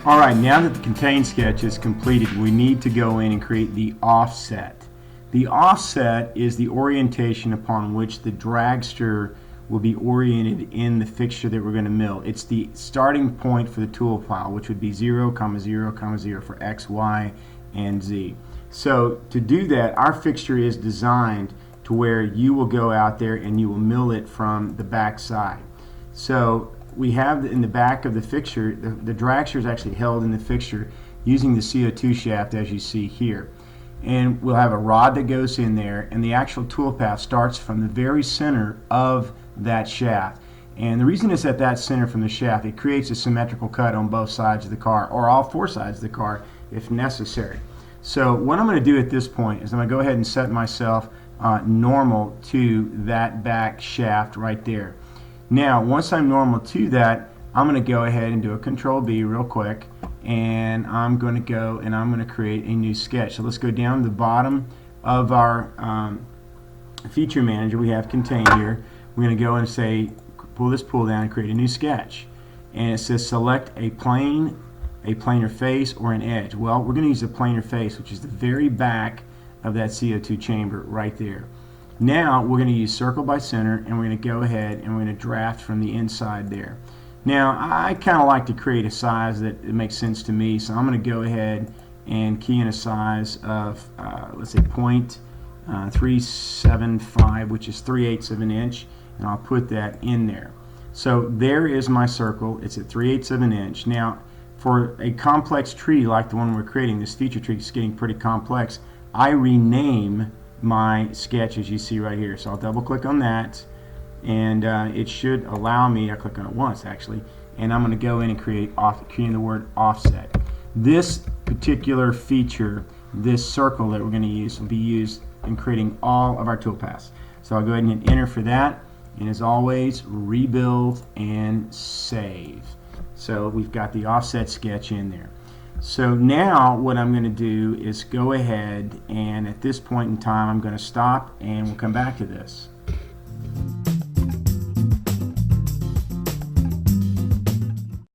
Alright, now that the contain sketch is completed, we need to go in and create the offset. The offset is the orientation upon which the dragster will be oriented in the fixture that we're going to mill. It's the starting point for the tool pile, which would be 0, 0, 0 for X, Y, and Z. So to do that, our fixture is designed to where you will go out there and you will mill it from the back side. So we have in the back of the fixture, the dragster is actually held in the fixture using the CO2 shaft as you see here. And we'll have a rod that goes in there, and the actual tool path starts from the very center of that shaft. And the reason it's at that center from the shaft, it creates a symmetrical cut on both sides of the car, or all four sides of the car if necessary. So what I'm going to do at this point is I'm going to go ahead and set myself normal to that back shaft right there. Now once I'm normal to that, I'm going to go ahead and do a Control B real quick, and I'm going to go and I'm going to create a new sketch. So let's go down to the bottom of our feature manager. We have contain here. We're going to go and say pull this pull down and create a new sketch, and it says select a plane, a planar face, or an edge. Well, we're going to use the planar face, which is the very back of that CO2 chamber right there. Now we're going to use circle by center, and we're going to go ahead and we're going to draft from the inside there. Now I kind of like to create a size that it makes sense to me, so I'm going to go ahead and key in a size of let's say 0.375, which is 3/8 of an inch, and I'll put that in there. So there is my circle. It's at 3/8 of an inch. Now for a complex tree like the one we're creating, this feature tree is getting pretty complex, I rename my sketch as you see right here. So I'll double click on that, and it should allow me, I click on it once actually, and I'm going to go in and create the word offset. This particular feature, this circle that we're going to use, will be used in creating all of our toolpaths. So I'll go ahead and hit enter for that, and as always, rebuild and save. So we've got the offset sketch in there. So now what I'm going to do is go ahead, and at this point in time I'm going to stop, and we'll come back to this.